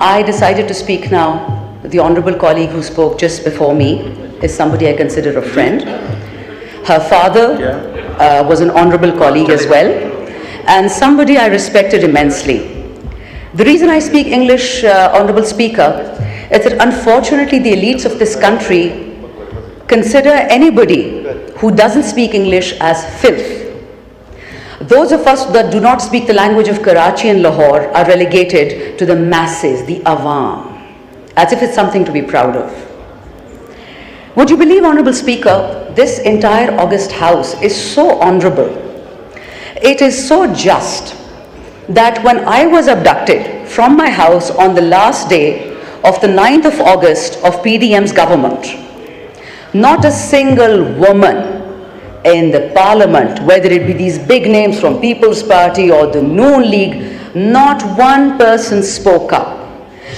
I decided to speak now. The honorable colleague who spoke just before me is somebody I consider a friend. Her father was an honorable colleague as well, and somebody I respected immensely. The reason I speak English, Honorable Speaker, is that unfortunately the elites of this country consider anybody who doesn't speak English as filth. Those of us that do not speak the language of Karachi and Lahore are relegated to the masses, the awam, as if it's something to be proud of. Would you believe, Honorable Speaker, this entire August House is so honorable. It is so just that when I was abducted from my house on the last day of the 9th of August of PDM's government, not a single woman in the parliament, whether it be these big names from People's Party or the Noon League, not one person spoke up.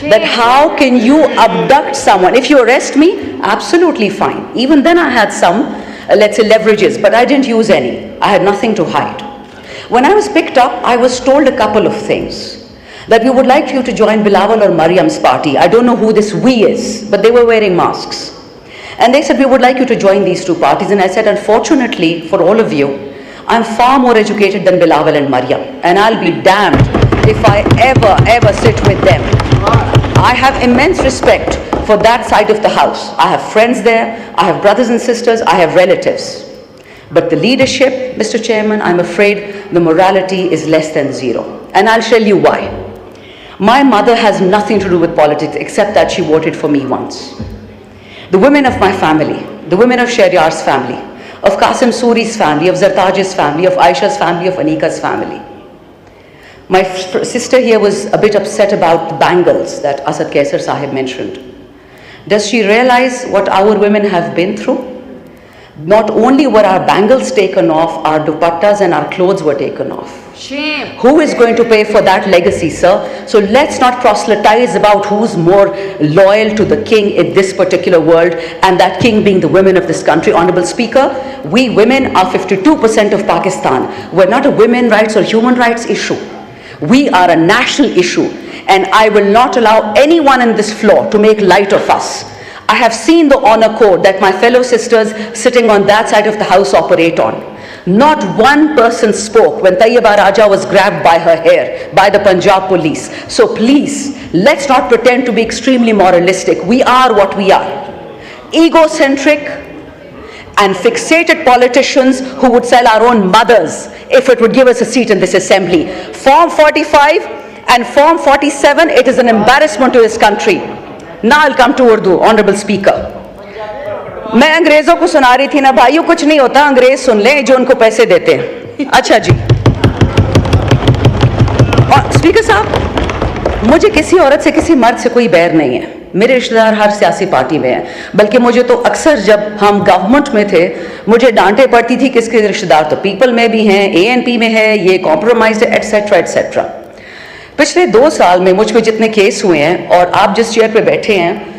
That how can you abduct someone? If you arrest me, absolutely fine. Even then I had some, let's say, leverages, but I didn't use any. I had nothing to hide. When I was picked up, I was told a couple of things. That we would like you to join Bilawal or Mariam's party. I don't know who this we is, but they were wearing masks. And they said, we would like you to join these two parties. And I said, unfortunately for all of you, I'm far more educated than Bilawal and Mariam. And I'll be damned if I ever sit with them. I have immense respect for that side of the house. I have friends there, I have brothers and sisters, I have relatives. But the leadership, Mr. Chairman, I'm afraid the morality is less than zero. And I'll tell you why. My mother has nothing to do with politics except that she voted for me once. The women of my family, the women of Shahryar's family, of Qasim Suri's family, of Zartaj's family, of Aisha's family, of Anika's family. My sister here was a bit upset about the bangles that Asad Kaisar Sahib mentioned. Does she realize what our women have been through? Not only were our bangles taken off, our dupattas and our clothes were taken off. Shame. Who is going to pay for that legacy, sir? So let's not proselytize about who's more loyal to the king in this particular world, and that king being the women of this country. Honorable Speaker, we women are 52% of Pakistan. We're not a women's rights or human rights issue. We are a national issue, and I will not allow anyone in this floor to make light of us. I have seen the honor code that my fellow sisters sitting on that side of the house operate on. Not one person spoke when Tayyiba Raja was grabbed by her hair by the Punjab police. So please, let's not pretend to be extremely moralistic. We are what we are. Egocentric and fixated politicians who would sell our own mothers if it would give us a seat in this assembly. Form 45 and Form 47, it is an embarrassment to this country. Now I'll come to Urdu, Honorable Speaker. मैं अंग्रेजों को सुना रही थी ना, भाइयों कुछ नहीं होता, अंग्रेज सुन लें जो उनको पैसे देते हैं. अच्छा जी. और स्पीकर साहब, मुझे किसी औरत से किसी मर्द से कोई बैर नहीं है. मेरे रिश्तेदार हर सियासी पार्टी में हैं. बल्कि मुझे तो अक्सर जब हम गवर्नमेंट में थे, मुझे डांटे पड़ती थी किसके रिश्तेदार तो पीपल में भी हैं, ANP में है, ये कॉम्प्रोमाइज है, एटसेट्रा एटसेट्रा. पिछले 2 साल में मुझ पे जितने केस हुए हैं, और आप जिस चेयर पे बैठे हैं,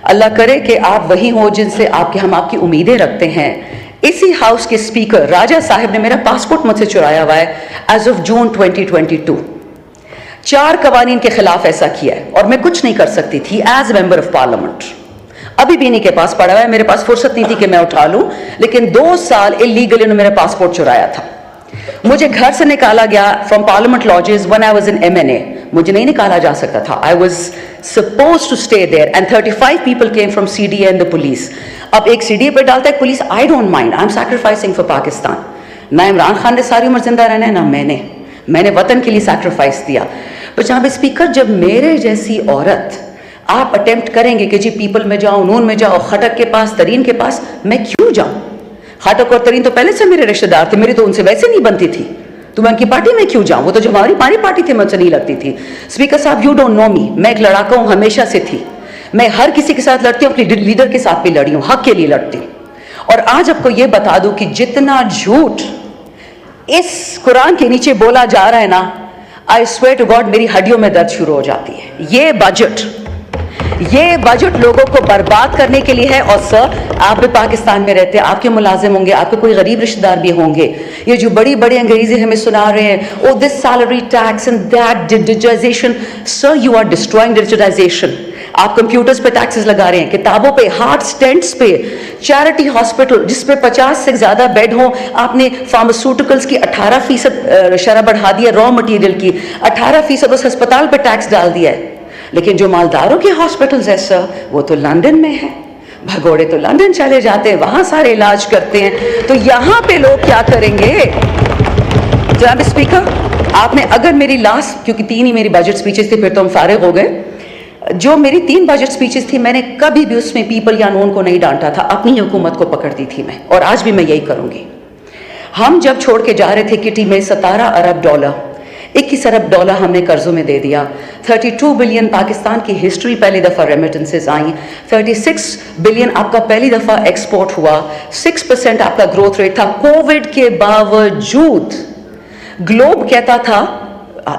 अल्लाह करे कि आप वही हो जिनसे हम आपकी उम्मीदें रखते हैं. इसी हाउस के स्पीकर राजा साहब ने मेरा पासपोर्ट मुझसे चुराया हुआ है एज ऑफ जून 2022. 4 कवानीन के खिलाफ ऐसा किया है, और मैं कुछ नहीं कर सकती थी एज मेंबर ऑफ पार्लियामेंट. अभी भी इन्हीं के पास पड़ा हुआ है, मेरे पास फुर्सत नहीं थी कि मैं उठा लूं, लेकिन 2 साल इलीगली उन्होंने मेरा पासपोर्ट चुराया था. मुझे घर से निकाला गया from parliament lodges when I was in MNA. मुझे नहीं निकाला जा सकता था. I was supposed to stay there and 35 people came from CDA and the police. अब एक CDA पे डालता है police, I don't mind, I am sacrificing for Pakistan. ना इमरान खान ने सारी उम्र जिंदा रहना है, ना मैंने वतन के लिए सैक्रिफाइस दिया. पर जहाँ पे स्पीकर, जब मेरे जैसी औरत आप अटेम्प्ट करेंगे कि जी पीपल में जाओ, नून में जाओ, खटक के पास, तरीन के पास, मैं क्यों जाऊं? खटक और तरीन तो पहले से मेरे रिश्तेदार थे, मेरी तो उनसे वैसे नहीं बनती थी, तो मैं उनकी पार्टी में क्यों जाऊं? वो तो जो हमारी पार्टी थी मुझसे नहीं लगती थी. स्पीकर साहब, यू डोंट नो मी. मैं एक लड़ाका हूं, हमेशा से थी. मैं हर किसी के साथ लड़ती हूँ, अपनी लीडर के साथ भी लड़ी हूँ, हक के लिए लड़ती हूँ. और आज आपको ये बता दूं कि जितना झूठ इस कुरान के नीचे बोला जा रहा है ना, आई स्वेयर टू गॉड मेरी हड्डियों में दर्द शुरू हो जाती है. ये बजट ये बजट लोगों को बर्बाद करने के लिए है। और सर, आप भी पाकिस्तान में रहते हैं, आपके मुलाजिम होंगे, आपके कोई गरीब रिश्तेदार भी होंगे। ये जो बड़ी बड़ी अंग्रेजी हमें सुना रहे हैं, oh this salary tax and that digitization, sir you are destroying digitization. आप कंप्यूटर्स पे टैक्सेस लगा रहे हैं, किताबों पे, हार्ट स्टेंट्स पे, चैरिटी हॉस्पिटल जिसपे 50 से ज्यादा बेड हो, आपने फार्मास्यूटिकल्स की 18% शरह बढ़ा दिया, रॉ मटेरियल की 18% उस अस्पताल पे टैक्स डाल दिया है। लेकिन जो मालदारों के हॉस्पिटल्स है सर, वो तो लंदन में है, भगोड़े तो लंदन चले जाते हैं, वहां सारे इलाज करते हैं। तो यहां पे लोग क्या करेंगे? जनाब स्पीकर, आपने अगर मेरी लास्ट, क्योंकि 3 ही मेरी बजट स्पीचेस थी, फिर तो हम फारिग हो गए, जो मेरी 3 बजट स्पीचेस थी, मैंने कभी भी उसमें पीपल या नोन को नहीं डांटा था, अपनी हुकूमत को पकड़ती थी मैं, और आज भी मैं यही करूंगी। हम जब छोड़ के जा रहे थे किटी में $17 अरब, $21 अरब हमने कर्जों में दे दिया। 32 बिलियन पाकिस्तान की हिस्ट्री पहली दफ़ा रेमिटेंसेस आई, 36 बिलियन आपका पहली दफ़ा एक्सपोर्ट हुआ, 6% आपका ग्रोथ रेट था। कोविड के बावजूद ग्लोब कहता था,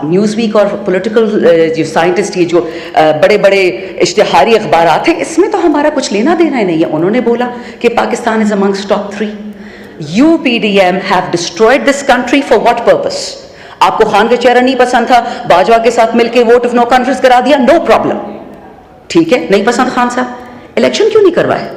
न्यूज़ वीक और पॉलिटिकल जो साइंटिस्ट, ये जो बड़े बड़े इश्तिहारी अखबार हैं, इसमें तो हमारा कुछ लेना देना ही नहीं है। उन्होंने बोला कि Pakistan is amongst top 3। UPDM have destroyed this country for what purpose? आपको खान का चेहरा नहीं पसंद था, बाजवा के साथ मिलकर वोट ऑफ नो कॉन्फ्रेंस करा दिया, नो प्रॉब्लम, ठीक है, नहीं पसंद खान साहब, इलेक्शन क्यों नहीं करवाए?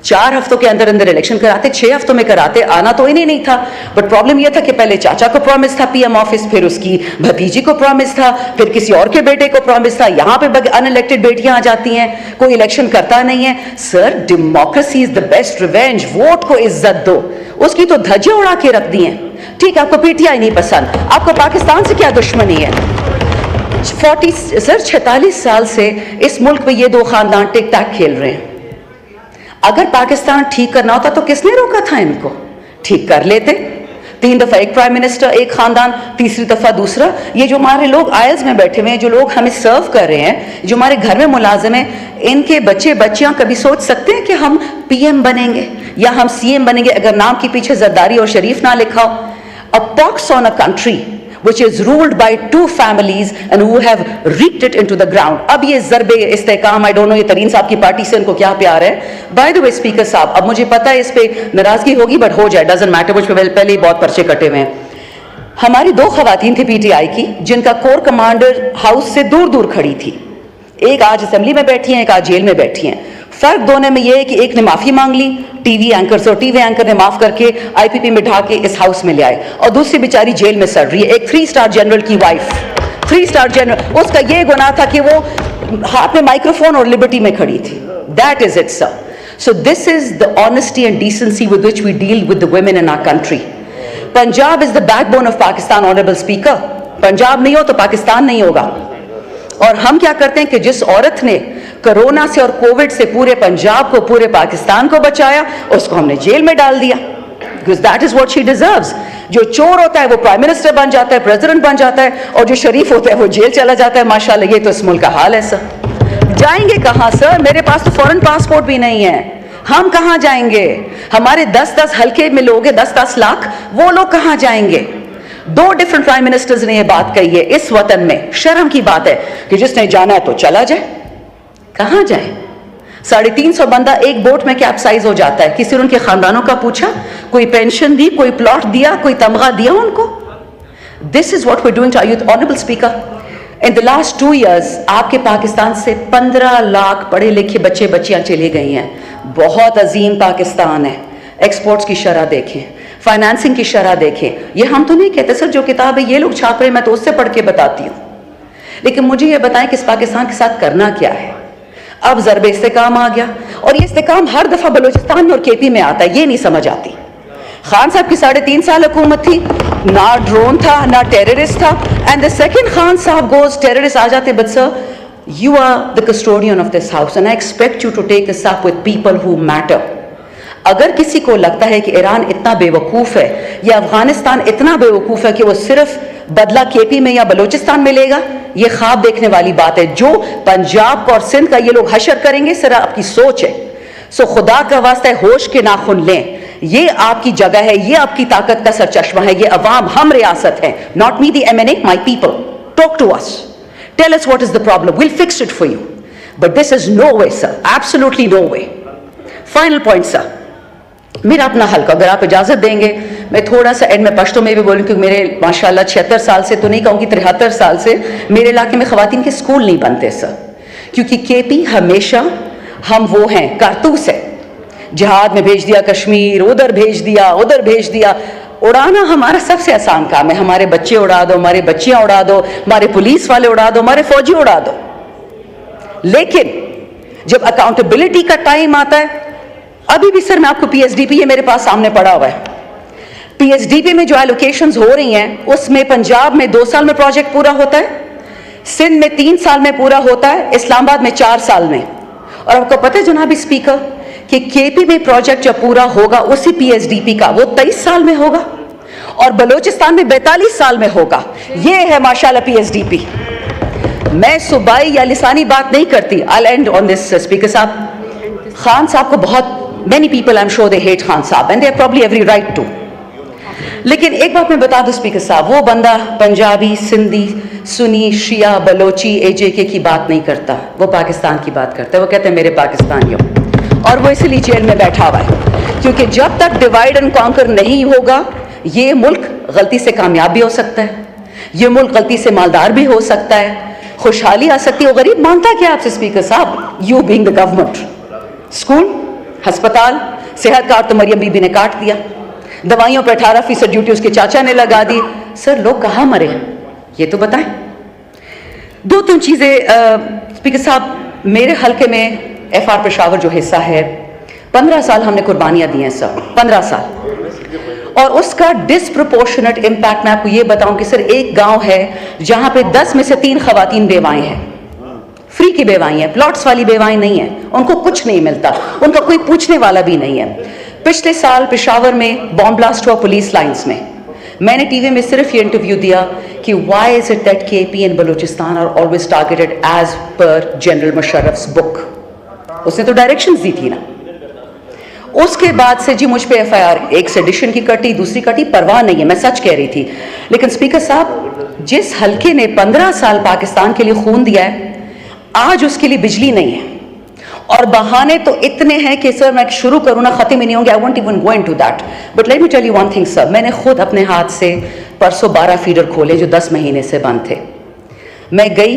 4 हफ्तों के अंदर अंदर इलेक्शन कराते, 6 हफ्तों में कराते, आना तो इन्हें नहीं था। बट प्रॉब्लम यह था कि पहले चाचा को प्रॉमिस था PM ऑफिस, फिर उसकी भतीजी को प्रॉमिस था, फिर किसी और के बेटे को प्रॉमिस था। यहाँ पे अनइलेक्टेड बेटियां आ जाती हैं, कोई इलेक्शन करता नहीं है। Sir, democracy is the best revenge, vote को इज्जत दो। उसकी तो धज्जियां उड़ा के रख दी हैं। ठीक, आपको PTI नहीं पसंद, आपको पाकिस्तान से क्या दुश्मनी है? 46 साल से इस मुल्क में ये 2 खानदान टिक टैक खेल रहे हैं। अगर पाकिस्तान ठीक करना होता तो किसने रोका था इनको? ठीक कर लेते। 3 दफा एक प्राइम मिनिस्टर, एक खानदान, तीसरी दफा दूसरा। ये जो हमारे लोग आयल्स में बैठे हुए हैं, जो लोग हमें सर्व कर रहे हैं, जो हमारे घर में मुलाजिम हैं, इनके बच्चे बच्चियां कभी सोच सकते हैं कि हम PM बनेंगे या हम CM बनेंगे अगर नाम के पीछे जरदारी और शरीफ ना लिखा हो? A pox on a country which is ruled by 2 families and who have reaped it into the ground. अब ये ज़रबे इस्तेकाम, I don't know, ये तरीन साहब की पार्टी से इनको क्या प्यार है। By the way, स्पीकर साहब, अब मुझे पता है इस पे नाराजगी होगी, बट हो जाए, डजंट मैटर, मुझ पे पहले ही बहुत पर्चे कटे हुए हैं। हमारी 2 खवातीन थी PTI की, जिनका कोर कमांडर हाउस से दूर दूर खड़ी थी। एक आज असेंबली में बैठी हैं, एक आज जेल में बैठी हैं। फर्क दोनों में यह है कि एक ने माफी मांग ली टीवी एंकर से, और टीवी एंकर ने माफ करके IPP में ढा के इस हाउस में ले आए, और दूसरी बेचारी जेल में सड़ रही है। एक 3 स्टार जनरल की वाइफ, 3 स्टार जनरल, उसका यह गुनाह था कि वो हाथ में माइक्रोफोन और लिबर्टी में खड़ी थी। That is it sir. So this is the honesty and decency with which we deal with the women in our country. Punjab is the backbone of Pakistan, honourable speaker. Punjab नहीं हो तो पाकिस्तान नहीं होगा। और हम क्या करते हैं कि जिस औरत ने कोरोना से और कोविड से पूरे पंजाब को, पूरे पाकिस्तान को बचाया, उसको हमने जेल में डाल दिया, because that is what she deserves। जो चोर होता है वो प्राइम मिनिस्टर बन जाता है, प्रेसिडेंट बन जाता है, और जो शरीफ होता है वो जेल चला जाता है। माशाल्लाह, ये तो इस मुल्क का हाल है सर। जाएंगे कहाँ सर? मेरे पास तो फॉरेन पासपोर्ट भी नहीं है, हम कहाँ जाएंगे? हमारे 10-10 हल्के में लोग हैं, 10-10 लाख, वो लोग कहाँ जाएंगे? 2 डिफरेंट प्राइम मिनिस्टर्स ने यह बात कही है इस वतन में। शर्म की बात है कि जिसने जाना है तो चला जाए। कहां जाए? 350 बंदा एक बोट में कैप्साइज हो जाता है। किसी ने उनके खानदानों का पूछा? कोई पेंशन दी, कोई प्लॉट दिया, कोई तमगा दिया उनको? This is what we doing to youth. Honourable speaker, in the last 2 years आपके पाकिस्तान से 15 लाख पढ़े लिखे बच्चे बच्चियां चले गई हैं। बहुत अजीम पाकिस्तान है। एक्सपोर्ट्स की शरह देखें, फाइनेंसिंग की शरह देखें। ये हम तो नहीं कहते सर, जो किताब है ये लोग छाप रहे हैं, मैं तो उससे पढ़ के बताती हूँ। लेकिन मुझे ये बताएं कि इस पाकिस्तान के साथ करना क्या है? अब ज़रबे इस्तेकाम आ गया, और ये इस्तेकाम हर दफ़ा बलूचिस्तान में और KP में आता है, ये नहीं समझ आती। खान साहब की 3.5 साल हुकूमत थी, ना ड्रोन था ना टेररिस्ट था, एंड द सेकंड खान साहब गोज, टेररिस्ट आ जाते। But sir, you are the custodian of this house and I expect you to take this up with people who matter. अगर किसी को लगता है कि ईरान इतना बेवकूफ़ है या अफगानिस्तान इतना बेवकूफ़ है कि वो सिर्फ बदला KP में या बलूचिस्तान में लेगा, ये ख्वाब देखने वाली बात है। जो पंजाब और सिंध का ये लोग हशर करेंगे, सिर्फ आपकी सोच है। सो खुदा का वास्ता है, होश के नाखून लें। ये आपकी जगह है, ये आपकी ताकत का सरचश्मा है, ये अवाम, हम रियासत है। Not me the MNA, my people. Talk to us, tell us what is the problem, will fix it for you. But this is no way, sir. Absolutely no way. Final point, sir. मेरा अपना हल्का, अगर आप इजाज़त देंगे मैं थोड़ा सा एंड में पश्तो में भी बोलूँ, क्योंकि मेरे माशाल्लाह 76 साल से तो नहीं कहूँगी 73 साल से मेरे इलाके में ख़वातीन के स्कूल नहीं बनते सर, क्योंकि केपी हमेशा हम वो हैं कारतूस है, जिहाद में भेज दिया कश्मीर, उधर भेज दिया, उधर भेज दिया। उड़ाना हमारा सबसे आसान काम है, हमारे बच्चे उड़ा दो, हमारे बच्चियाँ उड़ा दो, हमारे पुलिस वाले उड़ा दो, हमारे फौजी उड़ा दो। लेकिन जब अकाउंटेबिलिटी का टाइम आता है, अभी भी सर मैं आपको पीएसडीपी ये मेरे पास सामने पड़ा हुआ है, पीएसडीपी में जो एलोकेशंस हो रही हैं उसमें पंजाब में 2 साल में प्रोजेक्ट पूरा होता है, सिंध में 3 साल में पूरा होता है, इस्लामाबाद में 4 साल में। और आपको पता है जनाबी स्पीकर कि केपी में प्रोजेक्ट जब पूरा होगा उसी पीएसडीपी का वो 23 साल में होगा और बलोचिस्तान में 42 साल में होगा। ये है माशाल्लाह पीएसडीपी। मैं सूबाई या लिसानी बात नहीं करती। I'll end on this, speaker साहब। खान साहब को बहुत many people I'm sure they hate Khan साहब and they have probably every right to। लेकिन एक बात मैं बता दूं स्पीकर साहब, वो बंदा पंजाबी, सिंधी, सुनी, शिया, बलोची, एजेके की बात नहीं करता, वो पाकिस्तान की बात करता है। वो कहते हैं मेरे पाकिस्तानियों, और वो इसलिए जेल में बैठा हुआ है क्योंकि जब तक डिवाइड एंड कॉन्कर नहीं होगा ये मुल्क गलती से कामयाब भी हो सकता है, ये मुल्क गलती से मालदार भी हो सकता है, खुशहाली आ सकती है। वो गरीब मांगता क्या आपसे स्पीकर साहब? You being the government, school, अस्पताल, सेहत कार्ड तो मरियम बीबी ने काट दिया, दवाइयों पर 18% ड्यूटी उसके चाचा ने लगा दी। सर लोग कहाँ मरे हैं ये तो बताएं। 2-3 चीज़ें स्पीकर साहब, मेरे हल्के में एफआर पेशावर जो हिस्सा है 15 साल हमने कुर्बानियाँ दी हैं सर, 15 साल, और उसका डिसप्रोपोर्शनेट इम्पैक्ट मैं आपको ये बताऊं कि सर एक गांव है जहां पे 10 में से 3 खवातीन बेवाएं हैं, फ्री की बेवाएं हैं, प्लॉट्स वाली बेवाएं नहीं हैं, उनको कुछ नहीं मिलता, उनका कोई पूछने वाला भी नहीं है। पिछले साल पेशावर में बॉम्ब ब्लास्ट हुआ पुलिस लाइंस में, मैंने टीवी में सिर्फ ये इंटरव्यू दिया कि why is it that KP and Balochistan are always targeted as per general Musharraf's book. उसने तो डायरेक्शंस दी थी ना। उसके बाद से जी मुझ पे एफआईआर एक सेडिशन की कटी, दूसरी कटी, परवाह नहीं है, मैं सच कह रही थी। लेकिन स्पीकर साहब, जिस हल्के ने 15 साल पाकिस्तान के लिए खून दिया है, आज उसके लिए बिजली नहीं है, और बहाने तो इतने हैं कि सर मैं शुरू करूँ ना खत्म ही नहीं होंगे। I won't even go into that, but let me tell you one thing sir, मैंने खुद अपने हाथ से परसों 12 फीडर खोले जो 10 महीने से बंद थे। मैं गई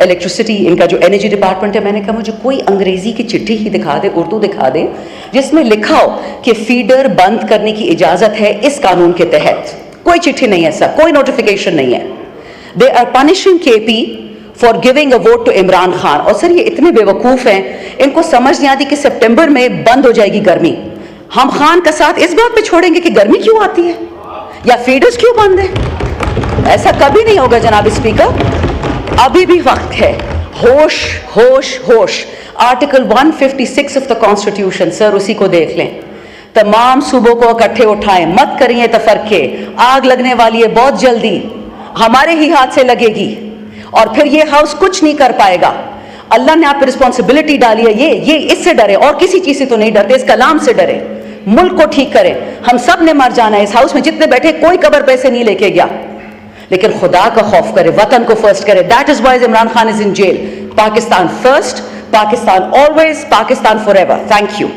इलेक्ट्रिसिटी, इनका जो एनर्जी डिपार्टमेंट है, मैंने कहा मुझे कोई अंग्रेजी की चिट्ठी ही दिखा दे, उर्दू दिखा दे, जिसमें लिखा हो कि फीडर बंद करने की इजाजत है इस कानून के तहत। कोई चिट्ठी नहीं है सर, कोई नोटिफिकेशन नहीं है। They are punishing KP for giving a vote to Imran Khan. और सर ये इतने बेवकूफ हैं, इनको समझ नहीं आती कि सितंबर में बंद हो जाएगी गर्मी। हम खान का साथ इस बात पे छोड़ेंगे कि गर्मी क्यों आती है या फीडर्स क्यों बंद है? ऐसा कभी नहीं होगा जनाब स्पीकर। अभी भी वक्त है, होश होश होश। Article 156 of the constitution sir, उसी को देख लें। तमाम सूबों को इकट्ठे उठाएं, मत करिए तफरके, आग लगने वाली है बहुत जल्दी, हमारे ही हाथ से लगेगी और फिर ये हाउस कुछ नहीं कर पाएगा। अल्लाह ने आप पे रिस्पॉन्सिबिलिटी डाली है, ये इससे डरे और किसी चीज से तो नहीं डरते, इस कलाम से डरे। मुल्क को ठीक करें, हम सब ने मर जाना है, इस हाउस में जितने बैठे कोई कब्र पैसे नहीं लेके गया, लेकिन खुदा का खौफ करे, वतन को फर्स्ट करे। That is why Imran Khan is in jail. Pakistan first, Pakistan always, Pakistan forever. Thank you.